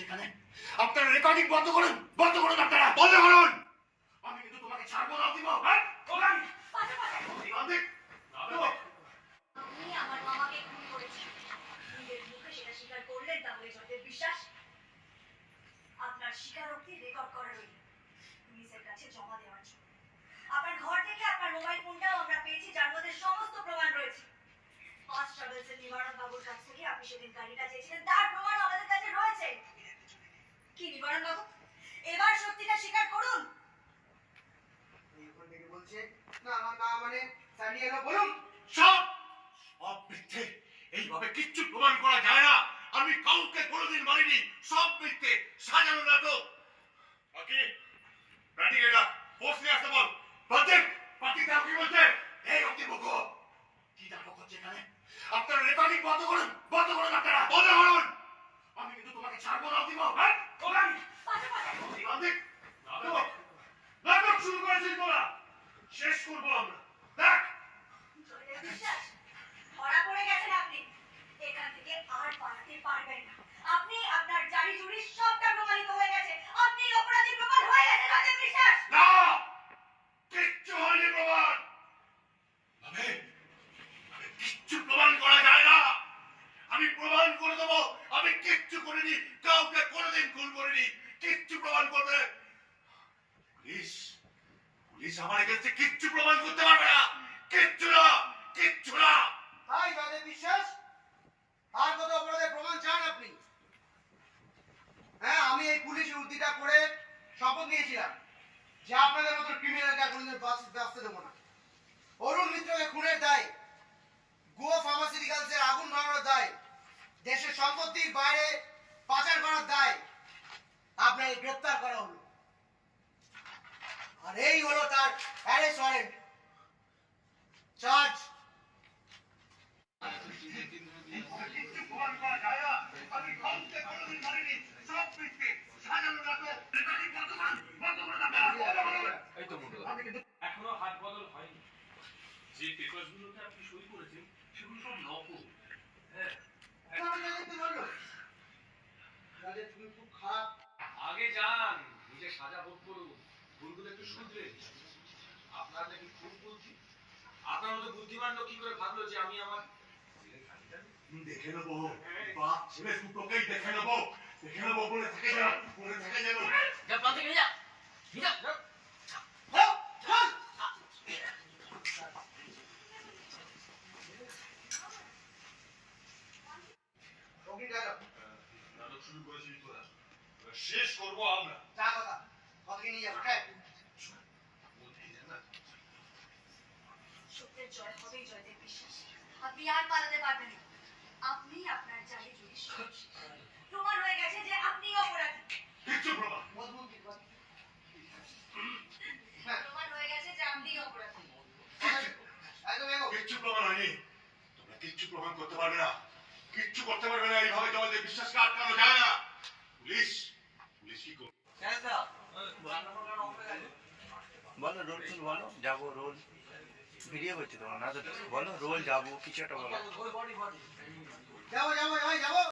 করছে এখানে? আপনারা রেকর্ডিং বন্ধ করুন, বন্ধ করুন, আপনারা বন্ধ করুন। আমি কিন্তু তোমাকে ছাড়বো না দিব। আপনি আমার মামাকে খুন করেছেন, নিজের মুখে সেটা স্বীকার করলেন, তাহলে জয়দেব বিশ্বাস আপনার স্বীকারোক্তি রেকর্ড করা রইল পুলিশের কাছে জমা দেওয়ার জন্য। আপনার ঘর থেকে আপনার মোবাইল ফোনটাও আমরা পেয়েছি, যার মধ্যে সমস্ত প্রমাণ রয়েছে। ফার্স্ট ট্রাভেলসের নিবারণ বাবুর কাছ থেকে আপনি সেদিন গাড়িটা চেয়েছিলেন, তার প্রমাণ আমাদের কাছে রয়েছে। কি নিবারণ বাবু, এবার সত্যিটা স্বীকার করুন। বলছে না না, মানে সানিয়া বলুন। সব সব মিথ্যে। এইভাবে কিচ্ছু প্রমাণ করা যায় না। আমি কাউকে কোনোদিন মারিনি। সব মিথ্যে, সাজানো নাটক। ওকে প্র্যাকটিক্যাল ফোর্স নিয়ে আসতে বল। প্রত্যেক পার্টি দাও কি বলছে? এই অতি বকো কি দাও করছে এখানে? আপনারা রেকর্ডিং বন্ধ করুন, বন্ধ করুন, আপনারা বন্ধ করুন। আমি কিন্তু তোমাকে ছাড়বো না দিব। হ্যাঁ ওকে অধিক নাটক শুরু করেছিস তোরা, শেষ করবো আমরা। দেখ জয়দেব বিশ্বাস, ধরা পড়ে গেছেন আপনি। এখান থেকে আর পালাতে পারবেন না। আপনি আপনার জারি জুরি সবটা প্রমাণিত হয়ে গেছে। আপনি অপরাধী প্রমাণ হয়ে গেছেন জয়দেব বিশ্বাস। না, কিচ্ছু হয়নি প্রমাণ। আবে কিচ্ছু প্রমাণ করা যায় না। আমি প্রমাণ করে দেবো আমি কিচ্ছু করিনি, কাউকে কোনোদিন খুন করিনি। কিচ্ছু প্রমাণ করবে পুলিশ? পুলিশ আমার কাছে কিচ্ছু প্রমাণ করতে পারবে না। কিচ্ছু না, কিচ্ছু না। তাই জয়দেব বিশ্বাস, আর কত অপরাধের প্রমাণ চান আপনি? হ্যাঁ, আমি এই পুলিশের উদ্দিটা করে শপথ নিয়েছিলাম যে আপনাদের মতো ক্রিমিনালকে কোনোদিন বাঁচতে দেবো না। অরুণ মিত্রকে খুনের দায়, গোয়া ফার্মাসিউটিক্যালসের আগুন ধরানোর দায়, দেশের সম্পত্তির বাইরে পাচার করার দায় আপনাকে গ্রেপ্তার করা হলো। আর এই হলো তার অ্যারেস্ট ওয়ারেন্ট। চার্জ। এখনো হাত বদল হয়নি। যে পেপারসগুলোতে আপনি সই করেছেন সেগুলো সব নকল। হ্যাঁ, তুমি খুব খারাপ। আগে যান, নিজে সাজা ভোগ করুন, ভুলগুলো একটু শুধরে। আপনার নাকি খুব বুদ্ধি। আপনার মতো বুদ্ধিমান লোক কি করে ভাবলো যে আমি আমার দেখে নেবো, বাপ ছেলে দুটোকেই দেখে নেবো, দেখে নেবো বলে থেকে যাও, বলে থেকে যাবো। যা প্রান্তে নিয়ে যা, নিয়ে যা, যা। নাটক শুরু করেছিস তোরা, শেষ করবো আমরা। চা কথা কতকে নিয়ে যাবো? সত্যের জয় হবেই জয়দেব বিশ্বাস। আপনি আর পালাতে পারবেন না। আপনি আপনার জারি জুরি সব প্রমাণ হয়ে গেছে যে আপনি অপরাধী। কিচ্ছু প্রমাণ। মজবুত কথা। প্রমাণ হয়ে গেছে যে আপনি অপরাধী। কিচ্ছু প্রমাণ হয়নি। তোমরা কিচ্ছু প্রমাণ করতে পারবে না, কিচ্ছু করতে পারবে না। এইভাবে জয়দেব বিশ্বাসকে আটকানো যায় না। পুলিশ পুলিশ কি করবে? বলো রোল ফুল বলো, যাবো রোল ভিডিও করছি তোমার না তো, বলো রোল যাবো কিছু একটা বলো। যাবো যাবো যাবো যাবো।